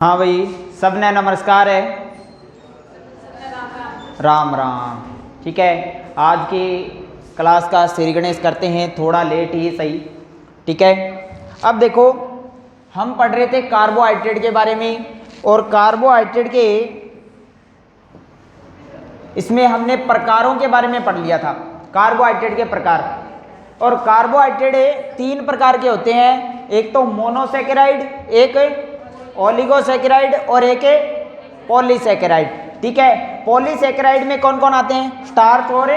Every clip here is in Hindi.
हाँ भाई, सबने नमस्कार है। राम राम। ठीक है, आज की क्लास का श्री गणेश करते हैं, थोड़ा लेट ही सही। ठीक है, अब देखो हम पढ़ रहे थे कार्बोहाइड्रेट के बारे में, और कार्बोहाइड्रेट के इसमें हमने प्रकारों के बारे में पढ़ लिया था। कार्बोहाइड्रेट के प्रकार, और कार्बोहाइड्रेट 3 प्रकार के होते हैं। एक तो मोनोसैकेराइड, एक ओलिगोसैकेराइड और एक पॉलीसैकेराइड। ठीक है, पॉलीसैकेराइड में कौन कौन आते हैं? स्टार्च और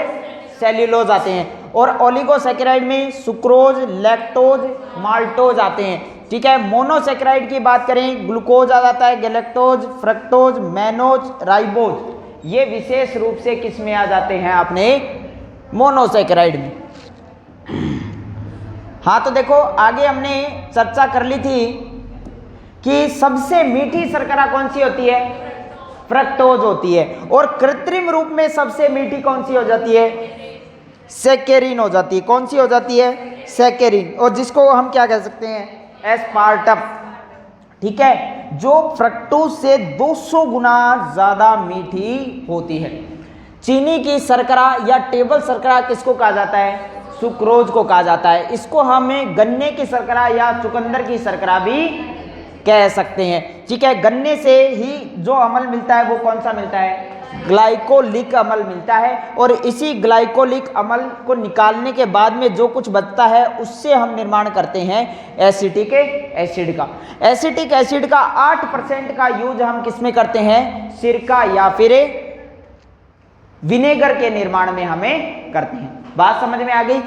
सेल्यूलोज आते हैं, और ओलिगोसैकेराइड में सुक्रोज, लैक्टोज, माल्टोज आते हैं। ठीक है, मोनोसैकेराइड की बात करें, ग्लूकोज आ जाता है, गैलेक्टोज, फ्रक्टोज, मैनोज, राइबोज। ये विशेष रूप से किस में आ जाते हैं? आपने मोनोसैकेराइड में। हाँ, तो देखो आगे हमने चर्चा कर ली थी कि सबसे मीठी शर्करा कौन सी होती है? फ्रक्टोज होती है। और कृत्रिम रूप में सबसे मीठी कौन सी हो जाती है? सैकेरिन हो जाती है। कौन सी हो जाती है? सैकेरिन। और जिसको हम क्या कह सकते हैं? एस्पार्टम। ठीक है, जो फ्रक्टोज से 200 गुना ज्यादा मीठी होती है। चीनी की शर्करा या टेबल शर्करा किसको कहा जाता है? सुक्रोज को कहा जाता है। इसको हमें गन्ने की शर्करा या चुकंदर की शर्करा भी कह सकते हैं। ठीक है, गन्ने से ही जो अम्ल मिलता है वो कौन सा मिलता है? ग्लाइकोलिक अम्ल मिलता है। और इसी ग्लाइकोलिक अम्ल को निकालने के बाद में जो कुछ बचता है उससे हम निर्माण करते हैं एसिटिक एसिड का। एसिटिक एसिड का 8% का यूज हम किसमें करते हैं? सिरका या फिर विनेगर के निर्माण में हमें करते हैं। बात समझ में आ गई?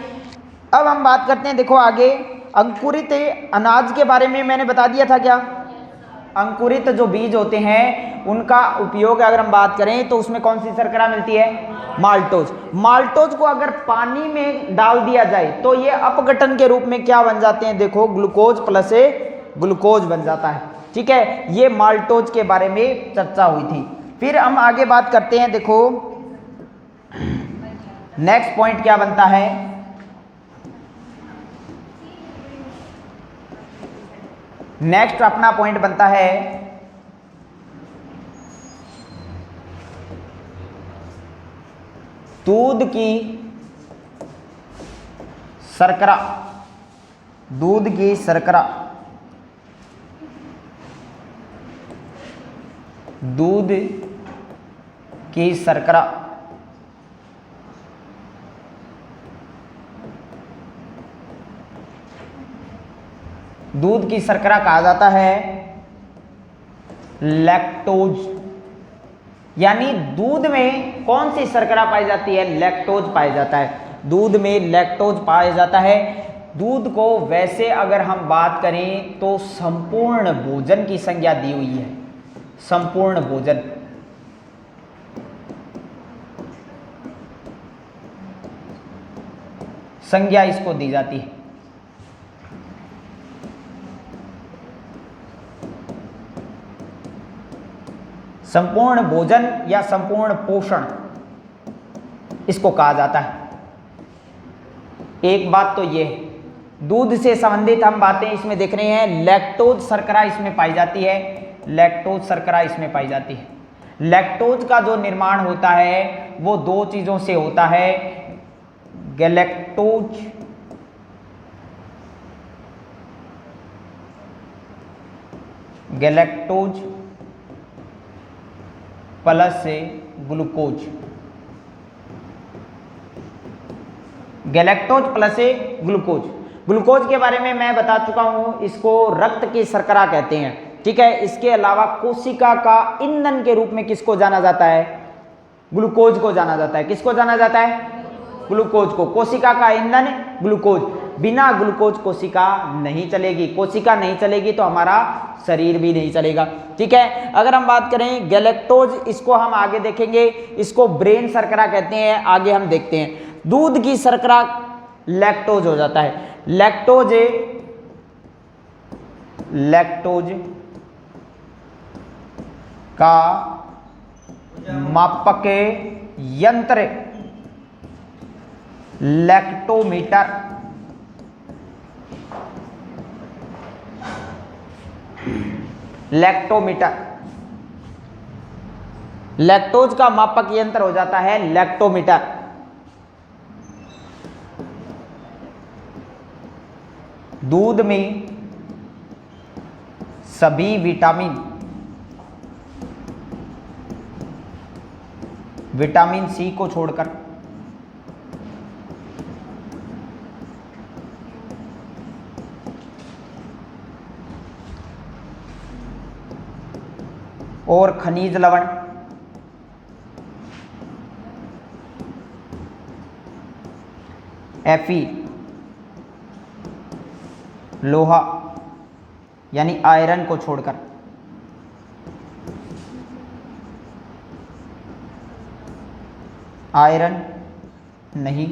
अब हम बात करते हैं, देखो आगे अंकुरित अनाज के बारे में मैंने बता दिया था। क्या अंकुरित जो बीज होते हैं उनका उपयोग अगर हम बात करें तो उसमें कौन सी शर्करा मिलती है? माल्टोज। माल्टोज को अगर पानी में डाल दिया जाए तो ये अपघटन के रूप में क्या बन जाते हैं? देखो, ग्लूकोज प्लस ग्लूकोज बन जाता है। ठीक है, ये माल्टोज के बारे में चर्चा हुई थी। फिर हम आगे बात करते हैं, देखो नेक्स्ट पॉइंट क्या बनता है? नेक्स्ट अपना पॉइंट बनता है दूध की शर्करा। दूध की शर्करा, दूध की शर्करा दूध की शर्करा कहा जाता है लैक्टोज। यानी दूध में कौन सी शर्करा पाई जाती है? लैक्टोज पाया जाता है। दूध में लैक्टोज पाया जाता है। दूध को वैसे अगर हम बात करें तो संपूर्ण भोजन की संज्ञा दी हुई है। संपूर्ण भोजन, संज्ञा इसको दी जाती है। संपूर्ण भोजन या संपूर्ण पोषण इसको कहा जाता है। एक बात तो ये है, दूध से संबंधित हम बातें इसमें देख रहे हैं। लैक्टोज शर्करा इसमें पाई जाती है। लैक्टोज शर्करा इसमें पाई जाती है। लैक्टोज का जो निर्माण होता है वो 2 चीजों से होता है, गैलेक्टोज गैलेक्टोज प्लस से ग्लूकोज। गैलेक्टोज प्लस से ग्लूकोज। ग्लूकोज के बारे में मैं बता चुका हूं, इसको रक्त की शर्करा कहते हैं। ठीक है, इसके अलावा कोशिका का ईंधन के रूप में किसको जाना जाता है? ग्लूकोज को जाना जाता है। किसको जाना जाता है? ग्लूकोज को। कोशिका का ईंधन ग्लूकोज। बिना ग्लूकोज कोशिका नहीं चलेगी। कोशिका नहीं चलेगी तो हमारा शरीर भी नहीं चलेगा। ठीक है, अगर हम बात करें गैलेक्टोज, इसको हम आगे देखेंगे, इसको ब्रेन शर्करा कहते हैं, आगे हम देखते हैं। दूध की शर्करा लैक्टोज हो जाता है। लैक्टोज लैक्टोज का मापक यंत्र लैक्टोमीटर लैक्टोमीटर। लैक्टोज का मापक यंत्र हो जाता है लैक्टोमीटर। दूध में सभी विटामिन सी को छोड़कर और खनिज लवण Fe, लोहा यानी आयरन को छोड़कर आयरन नहीं,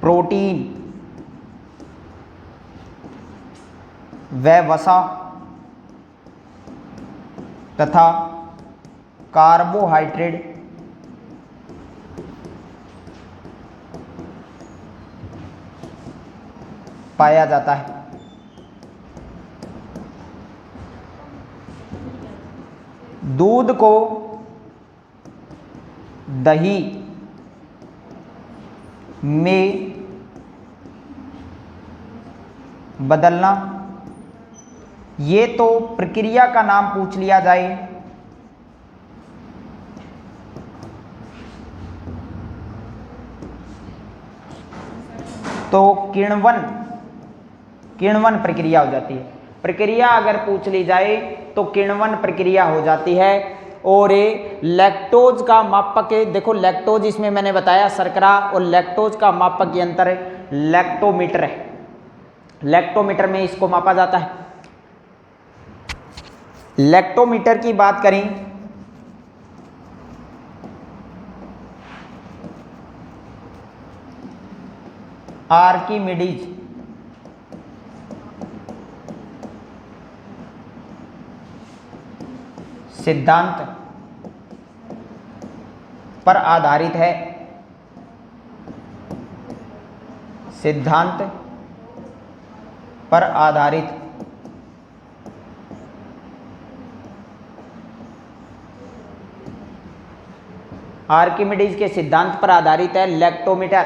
प्रोटीन व वसा तथा कार्बोहाइड्रेट पाया जाता है। दूध को दही में बदलना, ये तो प्रक्रिया का नाम पूछ लिया जाए तो किण्वन प्रक्रिया हो जाती है। प्रक्रिया अगर पूछ ली जाए तो किण्वन प्रक्रिया हो जाती है। और ये लैक्टोज का मापक है, देखो लैक्टोज इसमें मैंने बताया शर्करा, और लैक्टोज का मापक यंत्र लैक्टोमीटर है। लैक्टोमीटर में इसको मापा जाता है। लैक्टोमीटर की बात करें आर्किमिडीज सिद्धांत पर आधारित है। सिद्धांत पर आधारित आर्किमिडीज के सिद्धांत पर आधारित है लैक्टोमीटर।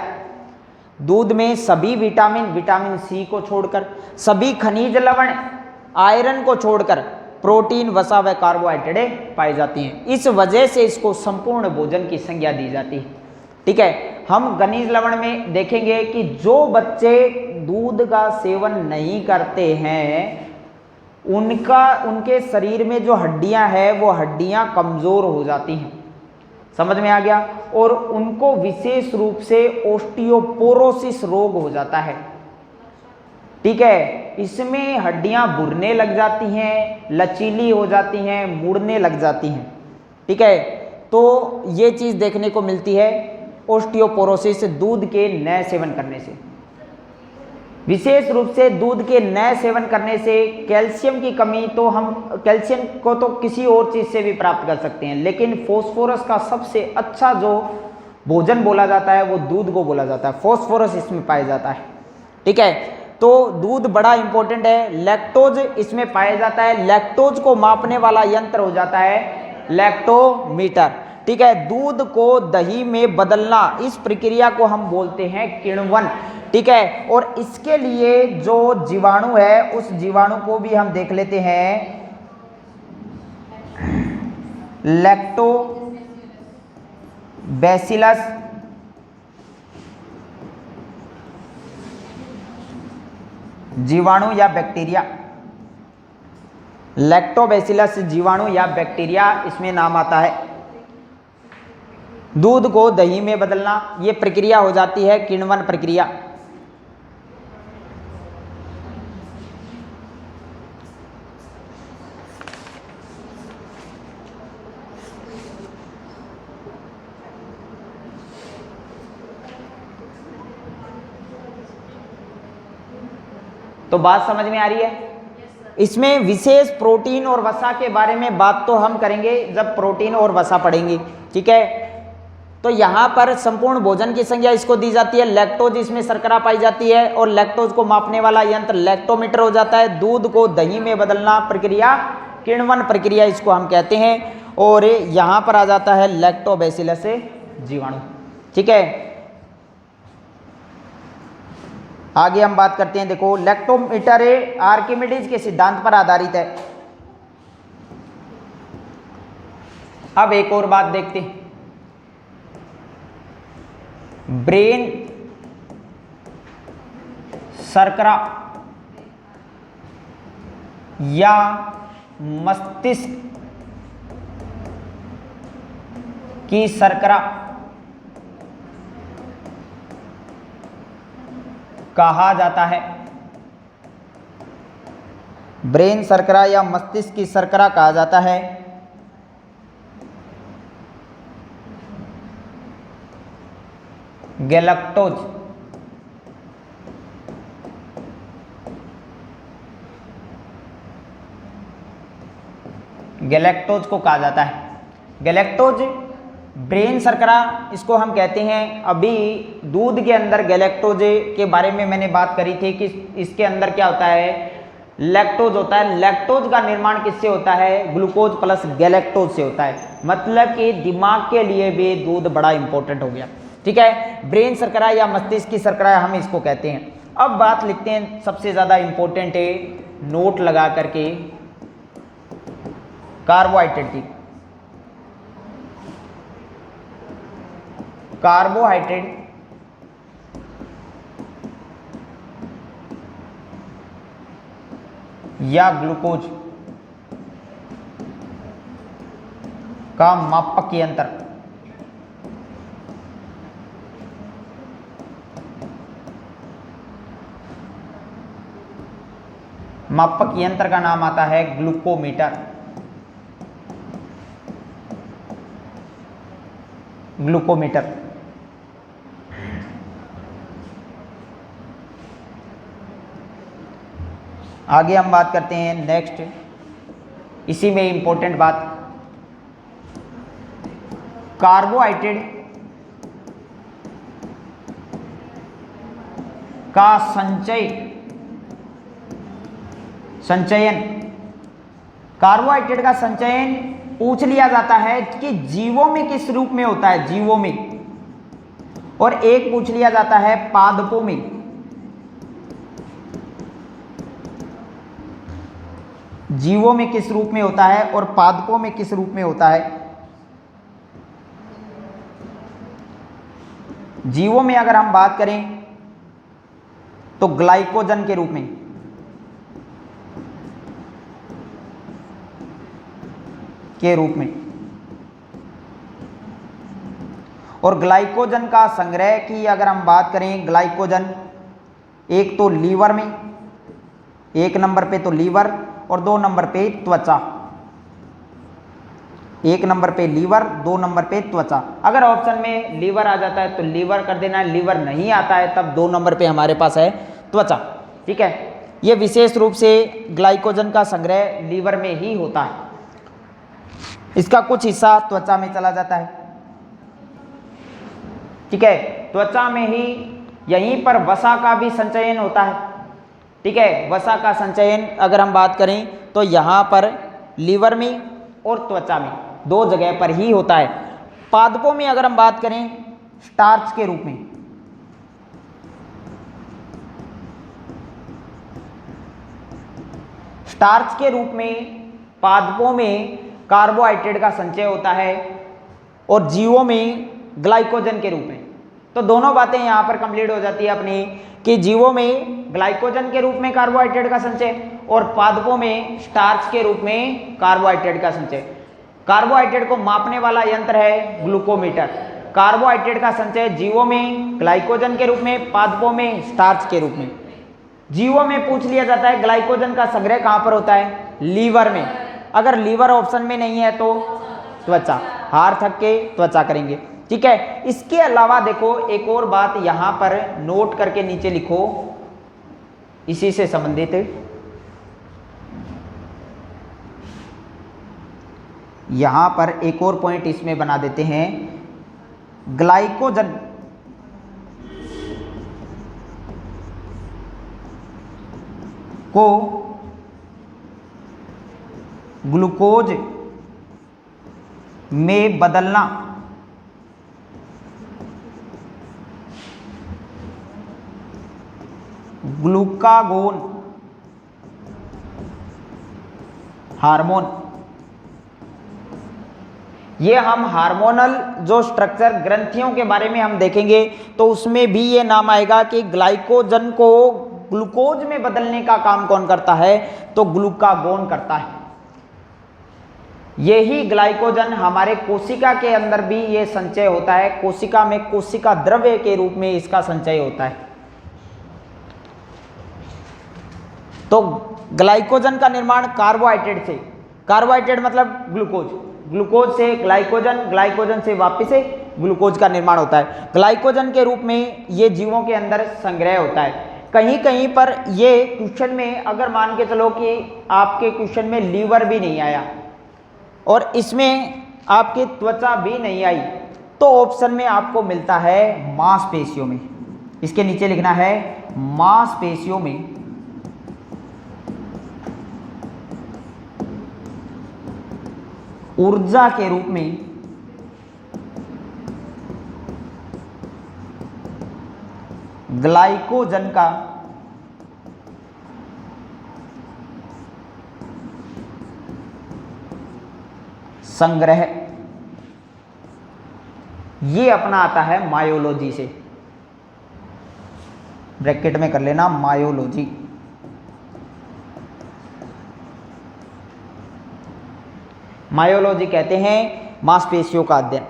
दूध में सभी विटामिन सी को छोड़कर, सभी खनिज लवण आयरन को छोड़कर प्रोटीन, वसा व कार्बोहाइड्रेट पाई जाती हैं। इस वजह से इसको संपूर्ण भोजन की संज्ञा दी जाती है। ठीक है, हम खनिज लवण में देखेंगे कि जो बच्चे दूध का सेवन नहीं करते हैं उनके शरीर में जो हड्डियां हैं वो हड्डियां कमजोर हो जाती हैं। समझ में आ गया? और उनको विशेष रूप से ओस्टियोपोरोसिस रोग हो जाता है। ठीक है, इसमें हड्डियां बुरने लग जाती हैं, लचीली हो जाती हैं, मुड़ने लग जाती हैं। ठीक है, तो ये चीज़ देखने को मिलती है ओस्टियोपोरोसिस दूध के न सेवन करने से। विशेष रूप से दूध के न सेवन करने से कैल्शियम की कमी, तो हम कैल्शियम को तो किसी और चीज़ से भी प्राप्त कर सकते हैं, लेकिन फॉस्फोरस का सबसे अच्छा जो भोजन बोला जाता है वो दूध को बोला जाता है। फॉस्फोरस इसमें पाया जाता है। ठीक है, तो दूध बड़ा इंपॉर्टेंट है। लैक्टोज इसमें पाया जाता है। लैक्टोज को मापने वाला यंत्र हो जाता है लैक्टोमीटर। ठीक है, दूध को दही में बदलना, इस प्रक्रिया को हम बोलते हैं किण्वन। ठीक है, और इसके लिए जो जीवाणु है उस जीवाणु को भी हम देख लेते हैं, लैक्टोबैसिलस जीवाणु या बैक्टीरिया। लैक्टोबैसिलस जीवाणु या बैक्टीरिया इसमें नाम आता है। दूध को दही में बदलना, ये प्रक्रिया हो जाती है किण्वन प्रक्रिया। तो बात समझ में आ रही है? इसमें विशेष प्रोटीन और वसा के बारे में बात तो हम करेंगे जब प्रोटीन और वसा पढ़ेंगे। ठीक है, तो यहाँ पर संपूर्ण भोजन की संख्या इसको दी जाती है, लैक्टोज इसमें शर्करा पाई जाती है और लैक्टोज को मापने वाला यंत्र लैक्टोमीटर हो जाता है। दूध को दही में बदलना प्रक्रिया किण्वन प्रक्रिया इसको हम कहते हैं। और यहाँ पर आ जाता है लैक्टोबैसिलस जीवाणु। ठीक है, आगे हम बात करते हैं। देखो लैक्टोमीटर आर्किमिडीज के सिद्धांत पर आधारित है। अब एक और बात देखते हैं, ब्रेन शर्करा या मस्तिष्क की शर्करा कहा जाता है। ब्रेन शर्करा या मस्तिष्क की शर्करा कहा जाता है गैलेक्टोज। गैलेक्टोज को कहा जाता है। गैलेक्टोज ब्रेन शर्करा इसको हम कहते हैं। अभी दूध के अंदर गैलेक्टोज के बारे में मैंने बात करी थी कि इसके अंदर क्या होता है, लैक्टोज होता है। लैक्टोज का निर्माण किससे होता है, ग्लूकोज प्लस गैलेक्टोज से होता है। मतलब कि दिमाग के लिए भी दूध बड़ा इंपॉर्टेंट हो गया। ठीक है, ब्रेन शर्करा या मस्तिष्क की शर्करा हम इसको कहते हैं। अब बात लिखते हैं सबसे ज्यादा इंपॉर्टेंट है, नोट लगा करके, कार्बोहाइड्रेट की। कार्बोहाइड्रेट या ग्लूकोज का मापक यंत्र मापक यंत्र का नाम आता है ग्लूकोमीटर। ग्लूकोमीटर आगे हम बात करते हैं नेक्स्ट, इसी में इंपॉर्टेंट बात, कार्बोहाइड्रेट का संचयन। कार्बोहाइड्रेट का संचयन पूछ लिया जाता है कि जीवों में किस रूप में होता है, जीवों में, और एक पूछ लिया जाता है पादपों में। जीवों में किस रूप में होता है और पादपों में किस रूप में होता है। जीवों में अगर हम बात करें तो ग्लाइकोजन के रूप में, और ग्लाइकोजन का संग्रह की अगर हम बात करें, ग्लाइकोजन एक तो लीवर में, एक नंबर पे तो लीवर और 2 नंबर पे त्वचा। 1 नंबर पे लीवर, 2 नंबर पे त्वचा। अगर ऑप्शन में लीवर आ जाता है तो लीवर कर देना है, लीवर नहीं आता है तब 2 नंबर पे हमारे पास है त्वचा। ठीक है, ये विशेष रूप से ग्लाइकोजन का संग्रह लीवर में ही होता है, इसका कुछ हिस्सा त्वचा में चला जाता है। ठीक है, त्वचा में ही, यहीं पर वसा का भी संचयन होता है। ठीक है, वसा का संचयन अगर हम बात करें तो यहाँ पर लीवर में और त्वचा में 2 जगह पर ही होता है। पादपों में अगर हम बात करें स्टार्च के रूप में, स्टार्च के रूप में पादपों में कार्बोहाइड्रेट का संचय होता है और जीवों में ग्लाइकोजन के रूप में। तो दोनों बातें यहाँ पर कंप्लीट हो जाती है अपनी, कि जीवों में ग्लाइकोजन के रूप में कार्बोहाइड्रेट का संचय और पादपों में स्टार्च के रूप में कार्बोहाइड्रेट का संचय। कार्बोहाइड्रेट को मापने वाला यंत्र है ग्लूकोमीटर। कार्बोहाइड्रेट का संचय जीवों में ग्लाइकोजन के रूप में, पादपों में स्टार्च के रूप में। जीवों में पूछ लिया जाता है ग्लाइकोजन का संग्रह कहाँ पर होता है, लीवर में। अगर लीवर ऑप्शन में नहीं है तो त्वचा, हार थक के त्वचा करेंगे। ठीक है, इसके अलावा देखो एक और बात यहाँ पर नोट करके नीचे लिखो, इसी से संबंधित, यहाँ पर एक और पॉइंट इसमें बना देते हैं ग्लाइकोजन को ग्लूकोज में बदलना ग्लूकागोन हार्मोन। ये हम हार्मोनल जो स्ट्रक्चर ग्रंथियों के बारे में हम देखेंगे तो उसमें भी ये नाम आएगा कि ग्लाइकोजन को ग्लूकोज में बदलने का काम कौन करता है, तो ग्लूकागोन करता है। यही ग्लाइकोजन हमारे कोशिका के अंदर भी ये संचय होता है, कोशिका में कोशिका द्रव्य के रूप में इसका संचय होता है। तो ग्लाइकोजन का निर्माण कार्बोहाइड्रेट से, कार्बोहाइड्रेट मतलब ग्लूकोज, ग्लूकोज से ग्लाइकोजन, ग्लाइकोजन से वापस से ग्लूकोज का निर्माण होता है। ग्लाइकोजन के रूप में ये जीवों के अंदर संग्रह होता है। कहीं कहीं पर ये क्वेश्चन में अगर मान के चलो कि आपके क्वेश्चन में लीवर भी नहीं आया और इसमें आपकी त्वचा भी नहीं आई, तो ऑप्शन में आपको मिलता है मांसपेशियों में। इसके नीचे लिखना है मांसपेशियों में ऊर्जा के रूप में ग्लाइकोजन का संग्रह, ये अपना आता है मायोलॉजी से, ब्रैकेट में कर लेना मायोलॉजी। मायोलॉजी कहते हैं मांसपेशियों का अध्ययन।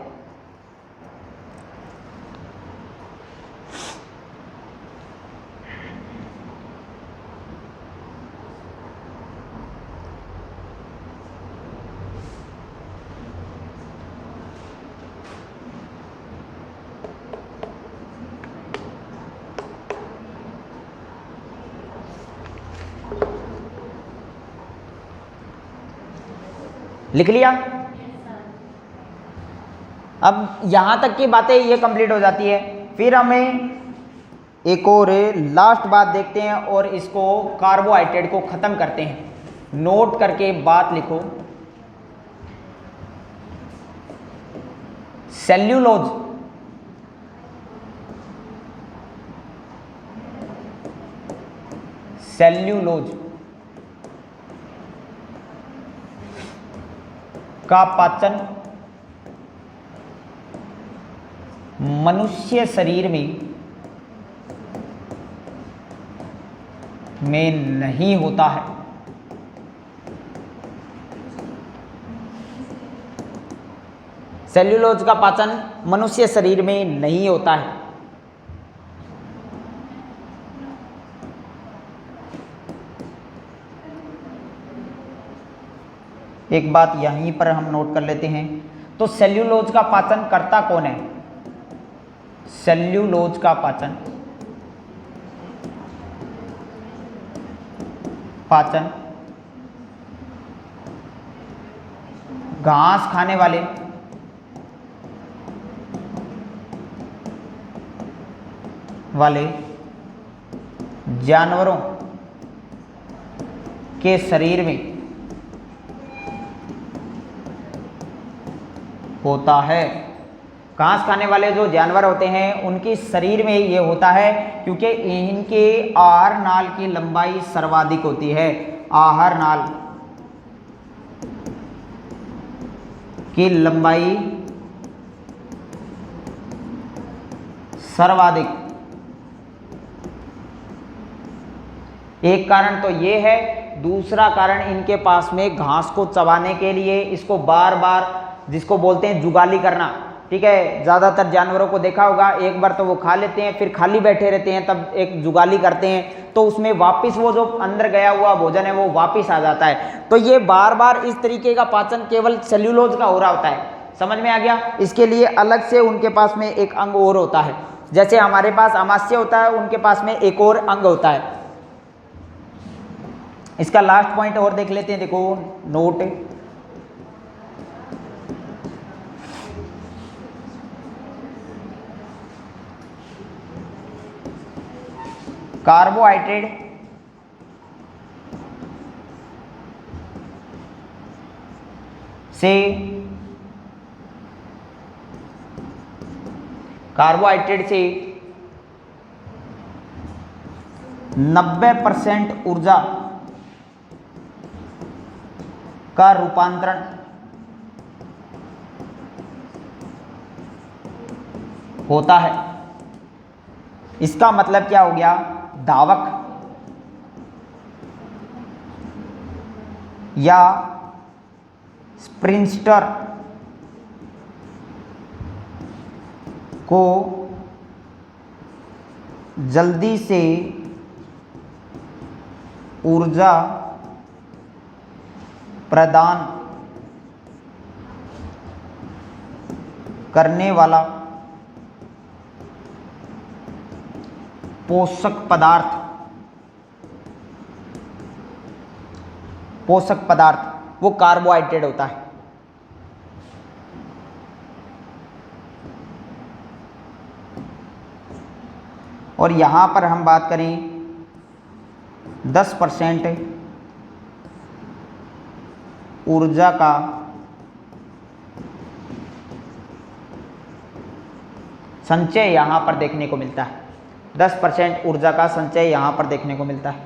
लिख लिया? अब यहां तक की बातें ये कंप्लीट हो जाती है, फिर हमें एक और लास्ट बात देखते हैं और इसको कार्बोहाइड्रेट को खत्म करते हैं। नोट करके बात लिखो, सेल्यूलोज सेल्यूलोज का पाचन मनुष्य शरीर में नहीं होता है। सेल्यूलोज का पाचन मनुष्य शरीर में नहीं होता है। एक बात यहीं पर हम नोट कर लेते हैं, तो सेल्यूलोज का पाचन करता कौन है? सेल्यूलोज का पाचन घास खाने वाले जानवरों के शरीर में होता है। घास खाने वाले जो जानवर होते हैं उनके शरीर में ये होता है, क्योंकि इनके आहार नाल की लंबाई सर्वाधिक होती है। आहार नाल की लंबाई सर्वाधिक, एक कारण तो ये है। दूसरा कारण, इनके पास में घास को चबाने के लिए इसको बार बार, जिसको बोलते हैं जुगाली करना, ठीक है, ज़्यादातर जानवरों को देखा होगा, एक बार तो वो खा लेते हैं, फिर खाली बैठे रहते हैं, तब एक जुगाली करते हैं, तो उसमें वापस वो जो अंदर गया हुआ भोजन है वो वापस आ जाता है। तो ये बार बार इस तरीके का पाचन केवल सेल्यूलोज का हो रहा होता है। समझ में आ गया? इसके लिए अलग से उनके पास में एक अंग और होता है, जैसे हमारे पास आमाशय होता है, उनके पास में एक और अंग होता है। इसका लास्ट पॉइंट और देख लेते हैं, देखो नोट, कार्बोहाइड्रेट से 90% ऊर्जा का रूपांतरण होता है। इसका मतलब क्या हो गया? धावक या स्प्रिंटर को जल्दी से ऊर्जा प्रदान करने वाला पोषक पदार्थ वो कार्बोहाइड्रेट होता है। और यहां पर हम बात करें 10% ऊर्जा का संचय यहां पर देखने को मिलता है। 10% ऊर्जा का संचय यहां पर देखने को मिलता है।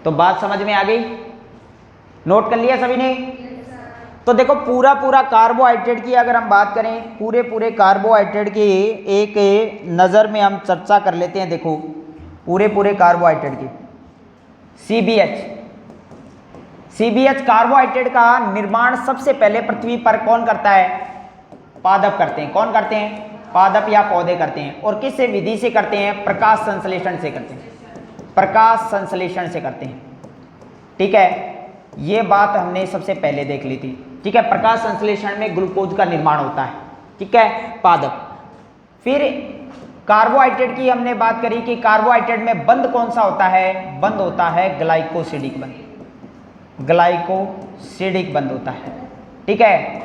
तो बात समझ में आ गई? नोट कर लिया सभी ने? तो देखो पूरा कार्बोहाइड्रेट की अगर हम बात करें, पूरे कार्बोहाइड्रेट की एक नज़र में हम चर्चा कर लेते हैं। देखो पूरे कार्बोहाइड्रेट की CBH कार्बोहाइड्रेट का निर्माण सबसे पहले पृथ्वी पर कौन करता है? पादप करते हैं। कौन करते हैं? पादप या पौधे करते हैं। और किस विधि से करते हैं? प्रकाश संश्लेषण से करते हैं। प्रकाश संश्लेषण से करते हैं। ठीक है, ये बात हमने सबसे पहले देख ली थी। ठीक है, प्रकाश संश्लेषण में ग्लूकोज का निर्माण होता है। ठीक है, पादप। फिर कार्बोहाइड्रेट की हमने बात करी कि कार्बोहाइड्रेट में बंध कौन सा होता है? बंध होता है ग्लाइकोसिडिक बंध। ग्लाइकोसिडिक बंध होता है। ठीक है,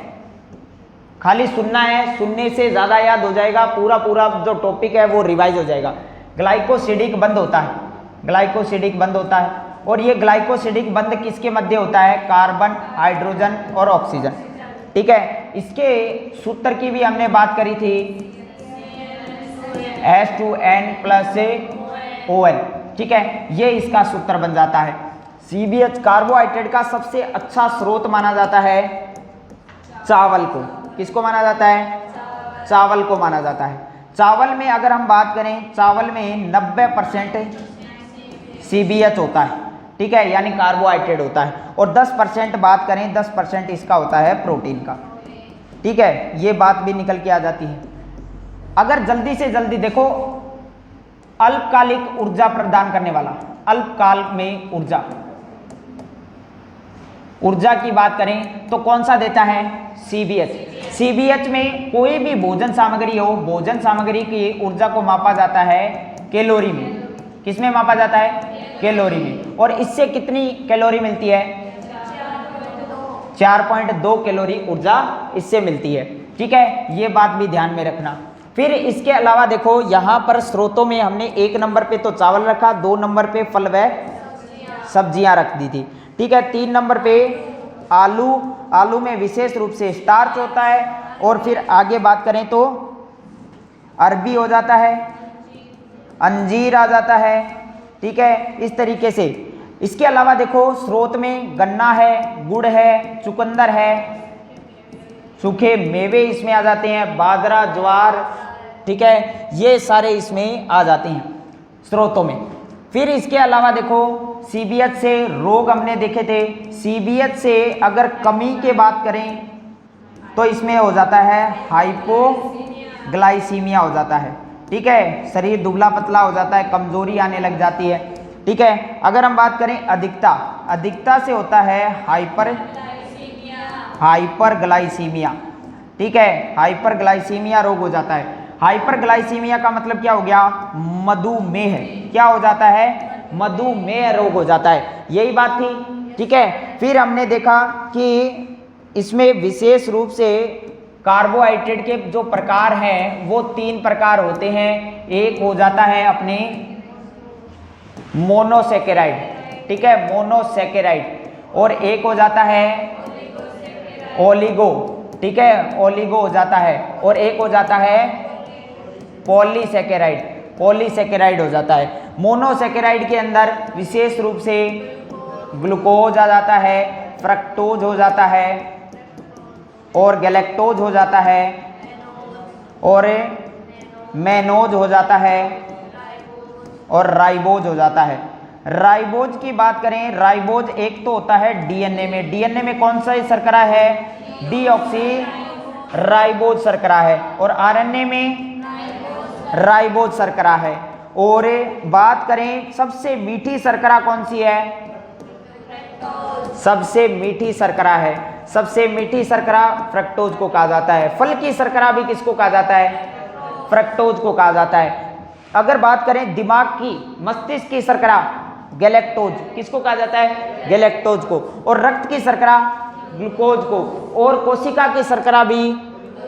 खाली सुनना है, सुनने से ज्यादा याद हो जाएगा। पूरा जो टॉपिक है वो रिवाइज हो जाएगा। ग्लाइकोसिडिक बंध होता है। ग्लाइकोसिडिक बंध होता है। और ये ग्लाइकोसिडिक बंध किसके मध्य होता है? कार्बन, हाइड्रोजन और ऑक्सीजन। ठीक है, इसके सूत्र की भी हमने बात करी थी, H2N+OL। ठीक है, ये इसका सूत्र बन जाता है। CBH कार्बोहाइड्रेट का सबसे अच्छा स्रोत माना जाता है चावल को। किसको माना जाता है? चावल को माना जाता है। चावल में अगर हम बात करें, चावल में 90% CBH होता है। ठीक है, यानी कार्बोहाइड्रेट होता है। और 10% बात करें, 10% इसका होता है प्रोटीन का। ठीक है, ये बात भी निकल के आ जाती है। अगर जल्दी से जल्दी देखो, अल्पकालिक ऊर्जा प्रदान करने वाला, अल्पकाल में ऊर्जा की बात करें तो कौन सा देता है? CBH। CBH में कोई भी भोजन सामग्री हो, भोजन सामग्री की ऊर्जा को मापा जाता है कैलोरी में। किसमें मापा जाता है? कैलोरी में। और इससे कितनी कैलोरी मिलती है? 4.2 कैलोरी ऊर्जा इससे मिलती है। ठीक है, ये बात भी ध्यान में रखना। फिर इसके अलावा देखो, यहाँ पर स्रोतों में हमने 1 नंबर पे तो चावल रखा, 2 नंबर पे फल व सब्जियां रख दी थी। ठीक है, 3 नंबर पे आलू। आलू में विशेष रूप से स्टार्च होता है। और फिर आगे बात करें तो अरबी हो जाता है, अंजीर आ जाता है। ठीक है, इस तरीके से। इसके अलावा देखो, स्रोत में गन्ना है, गुड़ है, चुकंदर है, सूखे मेवे इसमें आ जाते हैं, बाजरा, ज्वार। ठीक है, ये सारे इसमें आ जाते हैं स्रोतों में। फिर इसके अलावा देखो, CBH से रोग हमने देखे थे। CBH से अगर कमी की बात करें तो इसमें हो जाता है हाइपोग्लाइसीमिया हो जाता है। ठीक है, शरीर दुबला पतला हो जाता है, कमजोरी आने लग जाती है। ठीक है, अगर हम बात करें अधिकता, अधिकता से होता है हाइपरग्लाइसीमिया। ठीक है, हाइपरग्लाइसीमिया रोग हो जाता है। हाइपरग्लाइसीमिया का मतलब क्या हो गया? मधुमेह। क्या हो जाता है? मधुमेह रोग हो जाता है, यही बात थी। ठीक है, फिर हमने देखा कि इसमें विशेष रूप से कार्बोहाइड्रेट के जो प्रकार हैं वो 3 प्रकार होते हैं। एक हो जाता है अपने मोनोसेकेराइड, ठीक है, मोनोसेकेराइड, और एक हो जाता है ओलिगो, ठीक है, ओलिगो हो जाता है, और एक हो जाता है पॉलीसेकेराइड, पॉलीसेकेराइड हो जाता है। मोनोसेकेराइड के अंदर विशेष रूप से ग्लूकोज आ जाता है, फ्रक्टोज हो जाता है, और गैलेक्टोज हो जाता है, और मैनोज हो जाता है, और राइबोज हो जाता है। राइबोज की बात करें, राइबोज एक तो होता है डीएनए में, डीएनए में कौन सा शर्करा है? डीऑक्सी राइबोज शर्करा है, और आरएनए में राइबोज शर्करा है। और बात करें सबसे मीठी शर्करा कौन सी है? सबसे मीठी शर्करा है, सबसे मीठी शर्करा फ्रक्टोज को कहा जाता है। फल की शर्करा भी किसको कहा जाता है? फ्रक्टोज को कहा जाता है। अगर बात करें दिमाग की, मस्तिष्क की शर्करा, गैलेक्टोज, किसको कहा जाता है? गैलेक्टोज को। और रक्त की शर्करा ग्लूकोज को, और कोशिका की शर्करा भी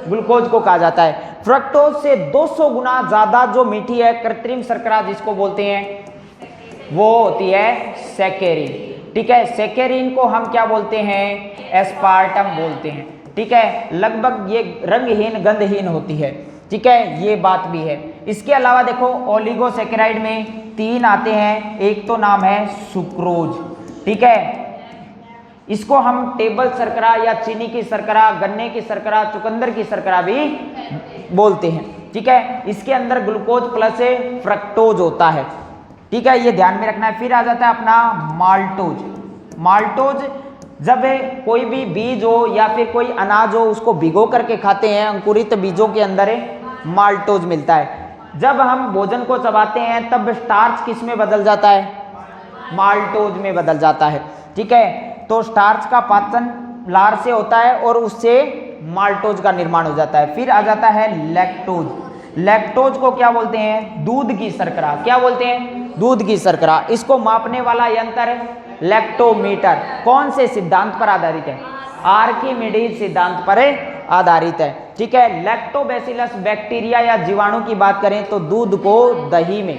ग्लूकोज को कहा जाता है। फ्रक्टोज से 200 गुना ज्यादा जो मीठी है कृत्रिम शर्करा जिसको बोलते हैं वो होती है सैकेरिन। ठीक है, सैकेरिन को हम क्या बोलते हैं? एस्पार्टम बोलते हैं। ठीक है, लगभग ये रंगहीन गंधहीन होती है। ठीक है, ये बात भी है। इसके अलावा देखो ओलिगोसैकेराइड में 3 आते हैं, एक तो नाम है सुक्रोज। ठीक है, इसको हम टेबल शर्करा या चीनी की शर्करा, गन्ने की शर्करा, चुकंदर की शर्करा भी बोलते हैं। ठीक है, इसके अंदर ग्लूकोज प्लस फ्रक्टोज होता है। ठीक है, ये ध्यान में रखना है। फिर आ जाता है अपना माल्टोज। माल्टोज जब कोई भी बीज हो या फिर कोई अनाज हो उसको भिगो करके खाते हैं, अंकुरित बीजों के अंदर माल्टोज मिलता है। जब हम भोजन को चबाते हैं तब स्टार्च किस में बदल जाता है? माल्टोज में बदल जाता है। ठीक है, तो स्टार्च का पाचन लार से होता है और उससे माल्टोज का निर्माण हो जाता है। फिर आ जाता है लैक्टोज। लैक्टोज को क्या बोलते हैं? दूध की शर्करा। क्या बोलते हैं? दूध की शर्करा। इसको मापने वाला यंत्र लैक्टोमीटर कौन से सिद्धांत पर आधारित है? आर्किमिडीज सिद्धांत पर आधारित है। ठीक है, लैक्टोबैसिलस बैक्टीरिया या जीवाणु की बात करें तो दूध को दही में,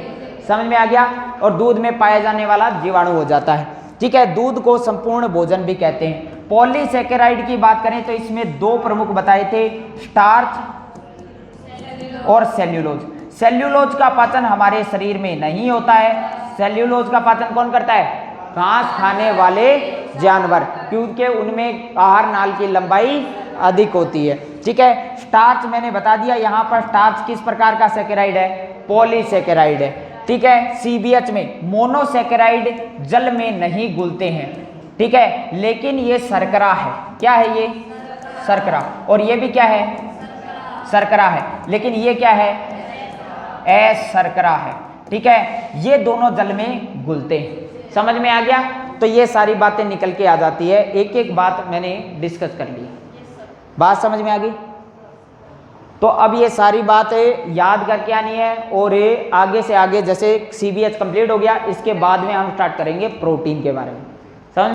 समझ में आ गया, और दूध में पाया जाने वाला जीवाणु हो जाता है। ठीक है, दूध को संपूर्ण भोजन भी कहते हैं। पॉलीसैकेराइड की बात करें तो इसमें 2 प्रमुख बताए थे, स्टार्च और सेल्यूलोज। सेल्यूलोज का पाचन हमारे शरीर में नहीं होता है। सेल्यूलोज का पाचन कौन करता है? घास खाने वाले जानवर, क्योंकि उनमें आहार नाल की लंबाई अधिक होती है। ठीक है, स्टार्च मैंने बता दिया, यहाँ पर स्टार्च किस प्रकार का सैकेराइड है? पॉलीसैकेराइड है। ठीक है, सीबीएच में मोनोसैकेराइड जल में नहीं घुलते हैं। ठीक है, लेकिन ये शर्करा है। क्या है ये? शर्करा। और ये भी क्या है? शर्करा है, लेकिन ये क्या है? अशर्करा है। ठीक है, ये दोनों जल में घुलते हैं। समझ में आ गया? तो ये सारी बातें निकल के आ जाती है, एक एक बात मैंने डिस्कस कर ली। बात समझ में आ गई? तो अब ये सारी बातें याद करके आनी है, और आगे से आगे जैसे सीबीएच कंप्लीट हो गया इसके बाद में हम स्टार्ट करेंगे प्रोटीन के बारे में।